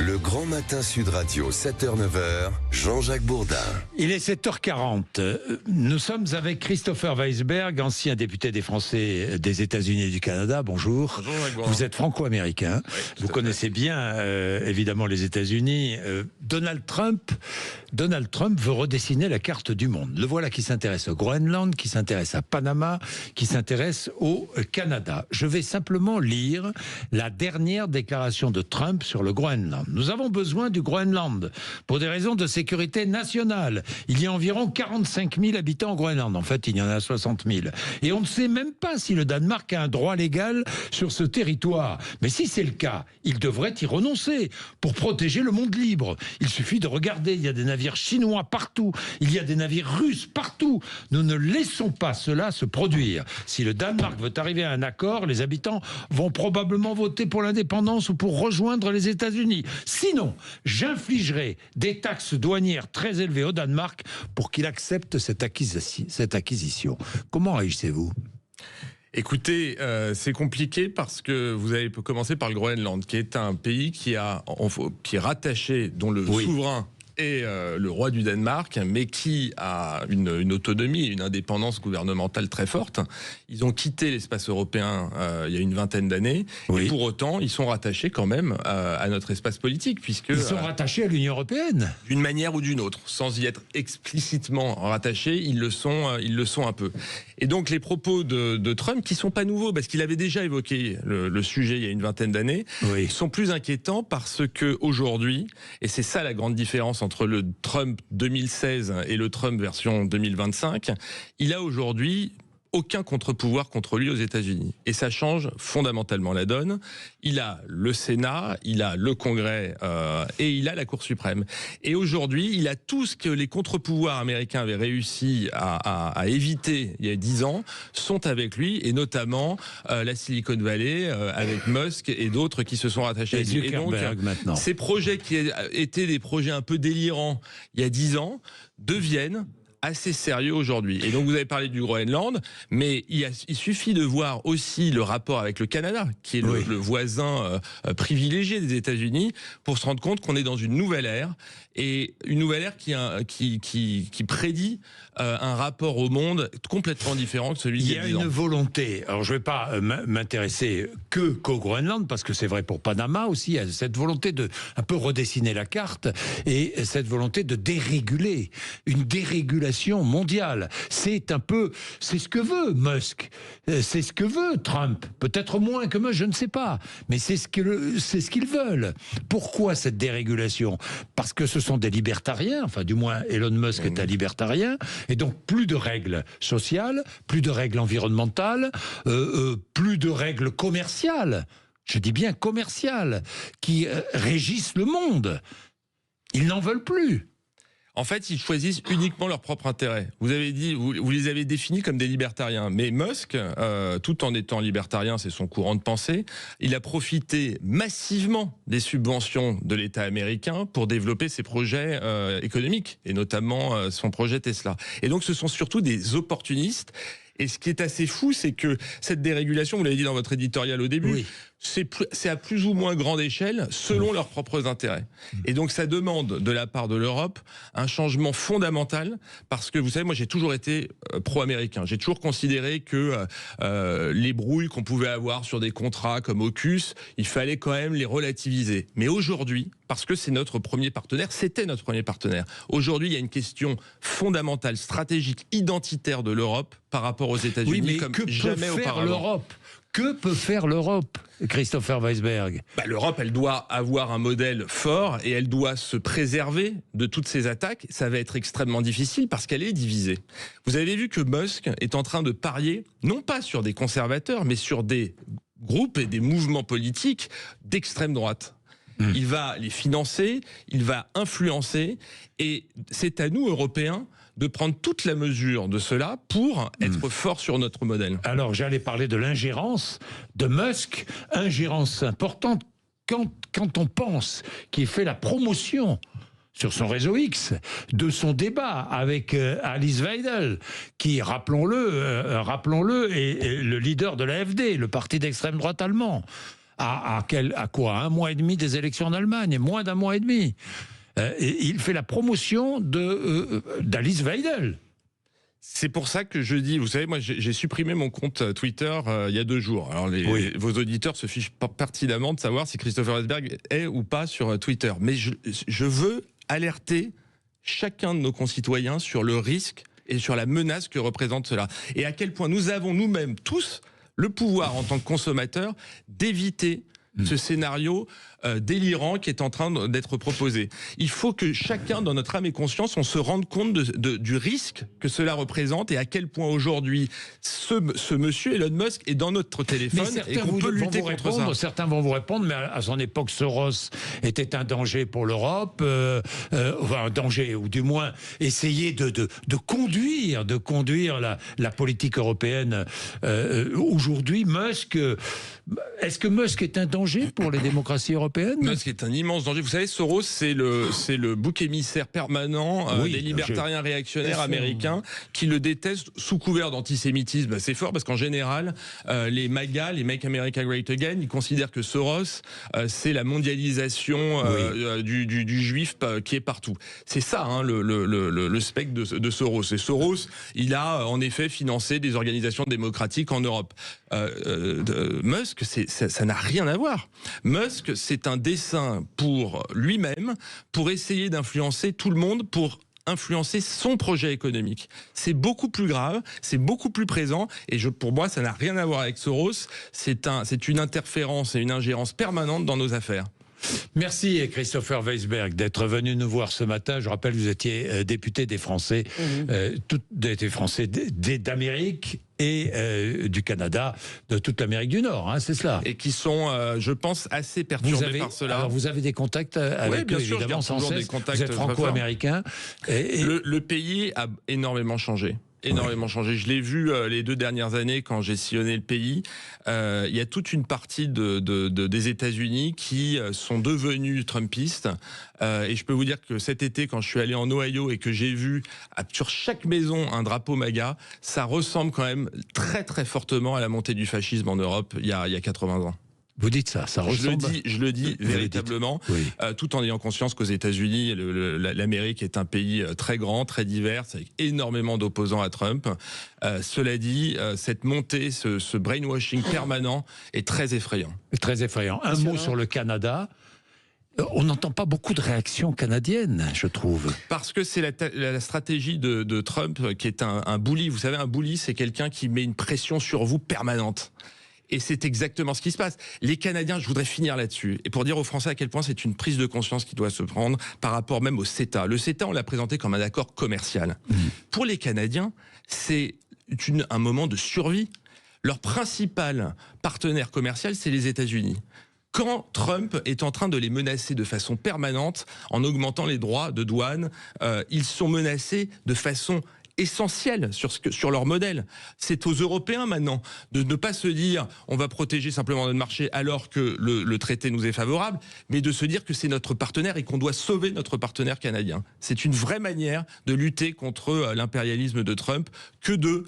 Le Grand Matin Sud Radio, 7h-9h, Jean-Jacques Bourdin. Il est 7h40. Nous sommes avec Christopher Weisberg, ancien député des Français des États-Unis et du Canada. Bonjour. Bonjour. Vous êtes franco-américain. Oui, vous connaissez bien, évidemment, les États-Unis. Donald Trump veut redessiner la carte du monde. Le voilà qui s'intéresse au Groenland, qui s'intéresse à Panama, qui s'intéresse au Canada. Je vais simplement lire la dernière déclaration de Trump sur le Groenland. Nous avons besoin du Groenland pour des raisons de sécurité nationale. Il y a environ 45 000 habitants au Groenland. En fait, il y en a 60 000. Et on ne sait même pas si le Danemark a un droit légal sur ce territoire. Mais si c'est le cas, il devrait y renoncer pour protéger le monde libre. Il suffit de regarder, il y a des navires chinois partout, il y a des navires russes partout. Nous ne laissons pas cela se produire. Si le Danemark veut arriver à un accord, les habitants vont probablement voter pour l'indépendance ou pour rejoindre les États-Unis. Sinon, j'infligerai des taxes douanières très élevées au Danemark pour qu'il accepte cette acquisition. Comment réagissez-vous ? Écoutez, c'est compliqué parce que vous avez commencé par le Groenland, qui est un pays qui est rattaché, dont le souverain est le roi du Danemark, mais qui a une autonomie et une indépendance gouvernementale très forte. Ils ont quitté l'espace européen il y a une vingtaine d'années, et pour autant, ils sont rattachés quand même à notre espace politique, puisque... Ils sont rattachés à l'Union européenne. D'une manière ou d'une autre, sans y être explicitement rattachés, ils le sont un peu. Et donc les propos de Trump, qui sont pas nouveaux, parce qu'il avait déjà évoqué le sujet il y a une vingtaine d'années, sont plus inquiétants parce que aujourd'hui, et c'est ça la grande différence entre le Trump 2016 et le Trump version 2025, il a aujourd'hui aucun contre-pouvoir contre lui aux États-Unis. Et ça change fondamentalement la donne. Il a le Sénat, il a le Congrès et il a la Cour suprême. Et aujourd'hui, il a tout ce que les contre-pouvoirs américains avaient réussi à éviter il y a 10 ans, sont avec lui, et notamment la Silicon Valley, avec Musk et d'autres qui se sont rattachés à lui. Et donc, maintenant. Ces projets qui étaient des projets un peu délirants il y a 10 ans deviennent assez sérieux aujourd'hui. Et donc vous avez parlé du Groenland, mais il suffit de voir aussi le rapport avec le Canada, qui est le voisin privilégié des États-Unis, pour se rendre compte qu'on est dans une nouvelle ère, et une nouvelle ère qui prédit un rapport au monde complètement différent que celui d'il y a 10 ans. Il y a une volonté, alors je ne vais pas m'intéresser qu'au Groenland, parce que c'est vrai pour Panama aussi, il y a cette volonté de un peu redessiner la carte, et cette volonté de déréguler, une dérégulation mondiale. C'est ce que veut Musk, c'est ce que veut Trump, peut-être moins que Musk, je ne sais pas, mais c'est ce qu'ils veulent. Pourquoi cette dérégulation ? Parce que ce sont des libertariens, enfin du moins Elon Musk est un libertarien, et donc plus de règles sociales, plus de règles environnementales, plus de règles commerciales, je dis bien commerciales, qui régissent le monde. Ils n'en veulent plus. En fait, ils choisissent uniquement leur propre intérêt. Vous les avez définis comme des libertariens. Mais Musk, tout en étant libertarien, c'est son courant de pensée, il a profité massivement des subventions de l'État américain pour développer ses projets économiques, et notamment son projet Tesla. Et donc, ce sont surtout des opportunistes. Et ce qui est assez fou, c'est que cette dérégulation, vous l'avez dit dans votre éditorial au début, c'est à plus ou moins grande échelle selon leurs propres intérêts. Et donc ça demande de la part de l'Europe un changement fondamental, parce que vous savez, moi j'ai toujours été pro-américain. J'ai toujours considéré que les brouilles qu'on pouvait avoir sur des contrats comme AUKUS, il fallait quand même les relativiser. Mais aujourd'hui, parce que c'est notre premier partenaire, c'était notre premier partenaire. Aujourd'hui, il y a une question fondamentale, stratégique, identitaire de l'Europe par rapport aux États-Unis, comme jamais auparavant. Que peut faire l'Europe, Christopher Weisberg ? L'Europe, elle doit avoir un modèle fort et elle doit se préserver de toutes ces attaques. Ça va être extrêmement difficile parce qu'elle est divisée. Vous avez vu que Musk est en train de parier, non pas sur des conservateurs, mais sur des groupes et des mouvements politiques d'extrême droite. Il va les financer, il va influencer, et c'est à nous, Européens, de prendre toute la mesure de cela pour être fort sur notre modèle. Alors, j'allais parler de l'ingérence de Musk, ingérence importante quand on pense qu'il fait la promotion sur son réseau X de son débat avec Alice Weidel, qui, rappelons-le, est le leader de l'AfD, le parti d'extrême droite allemand. À quoi? 1 mois et demi des élections en Allemagne, moins d'1 mois et demi. Et il fait la promotion d'Alice Weidel. C'est pour ça que je dis, vous savez, moi j'ai supprimé mon compte Twitter il y a 2 jours. Alors vos auditeurs se fichent pas pertinemment de savoir si Christopher Weisberg est ou pas sur Twitter. Mais je veux alerter chacun de nos concitoyens sur le risque et sur la menace que représente cela. Et à quel point nous avons nous-mêmes tous le pouvoir en tant que consommateurs d'éviter ce scénario délirant qui est en train d'être proposé. Il faut que chacun, dans notre âme et conscience, on se rende compte du risque que cela représente et à quel point aujourd'hui ce monsieur Elon Musk est dans notre téléphone et qu'on peut lutter contre ça. Certains vont vous répondre, mais à son époque, Soros était un danger pour l'Europe, enfin un danger, ou du moins essayer de conduire la politique européenne. Aujourd'hui, Musk, est-ce que Musk est un danger pour les démocraties européennes? Musk est un immense danger. Vous savez, Soros, c'est le bouc émissaire permanent des libertariens réactionnaires américains qui le détestent sous couvert d'antisémitisme. C'est fort parce qu'en général, les MAGA, les Make America Great Again, ils considèrent que Soros, c'est la mondialisation du juif qui est partout. C'est ça, hein, le spectre de Soros. Et Soros, il a en effet financé des organisations démocratiques en Europe. Musk, ça n'a rien à voir. Musk, c'est un dessein pour lui-même, pour essayer d'influencer tout le monde, pour influencer son projet économique. C'est beaucoup plus grave, c'est beaucoup plus présent, et pour moi, ça n'a rien à voir avec Soros. C'est une interférence et une ingérence permanente dans nos affaires. Merci Christopher Weisberg d'être venu nous voir ce matin. Je rappelle, vous étiez député des Français, des Français d'Amérique et du Canada, de toute l'Amérique du Nord, hein, c'est cela. Et qui sont, je pense, assez perturbés par cela. Alors vous avez des contacts avec eux, évidemment, sans cesse. Vous êtes franco-américain. Le pays a énormément changé. Énormément changé. Je l'ai vu les 2 dernières années quand j'ai sillonné le pays. Il y a toute une partie des États-Unis qui sont devenus trumpistes. Et je peux vous dire que cet été, quand je suis allé en Ohio et que j'ai vu sur chaque maison un drapeau MAGA, ça ressemble quand même très très fortement à la montée du fascisme en Europe il y a 80 ans. Vous dites ça ressemble. Je le dis véritablement, tout en ayant conscience qu'aux États-Unis, l'Amérique est un pays très grand, très divers, avec énormément d'opposants à Trump. Cela dit, cette montée, ce brainwashing permanent est très effrayant. Très effrayant. Un mot sur le Canada. On n'entend pas beaucoup de réactions canadiennes, je trouve. Parce que c'est la stratégie de Trump qui est un bully. Vous savez, un bully, c'est quelqu'un qui met une pression sur vous permanente. Et c'est exactement ce qui se passe. Les Canadiens, je voudrais finir là-dessus, et pour dire aux Français à quel point c'est une prise de conscience qui doit se prendre par rapport même au CETA. Le CETA, on l'a présenté comme un accord commercial. Pour les Canadiens, c'est un moment de survie. Leur principal partenaire commercial, c'est les États-Unis. Quand Trump est en train de les menacer de façon permanente, en augmentant les droits de douane, ils sont menacés de façon essentiel sur leur modèle. C'est aux Européens maintenant de ne pas se dire on va protéger simplement notre marché alors que le traité nous est favorable, mais de se dire que c'est notre partenaire et qu'on doit sauver notre partenaire canadien. C'est une vraie manière de lutter contre l'impérialisme de Trump que de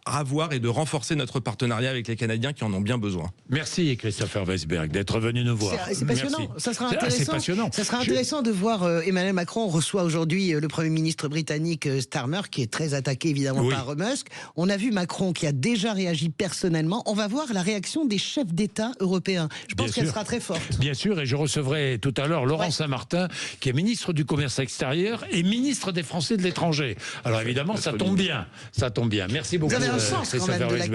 avoir et de renforcer notre partenariat avec les Canadiens qui en ont bien besoin. Merci Christopher Weisberg d'être venu nous voir. C'est passionnant. Merci. Ça sera intéressant. C'est passionnant. Ça sera intéressant de voir Emmanuel Macron reçoit aujourd'hui le Premier ministre britannique Starmer, qui est très attaqué évidemment par Musk. On a vu Macron qui a déjà réagi personnellement. On va voir la réaction des chefs d'État européens. Je pense qu'elle sera très forte. Bien sûr, et je recevrai tout à l'heure Laurent Saint-Martin, qui est ministre du Commerce extérieur et ministre des Français de l'étranger. Alors évidemment, ça tombe bien. Ça tombe bien. Merci beaucoup. Vous avez un sens quand même de l'actualité.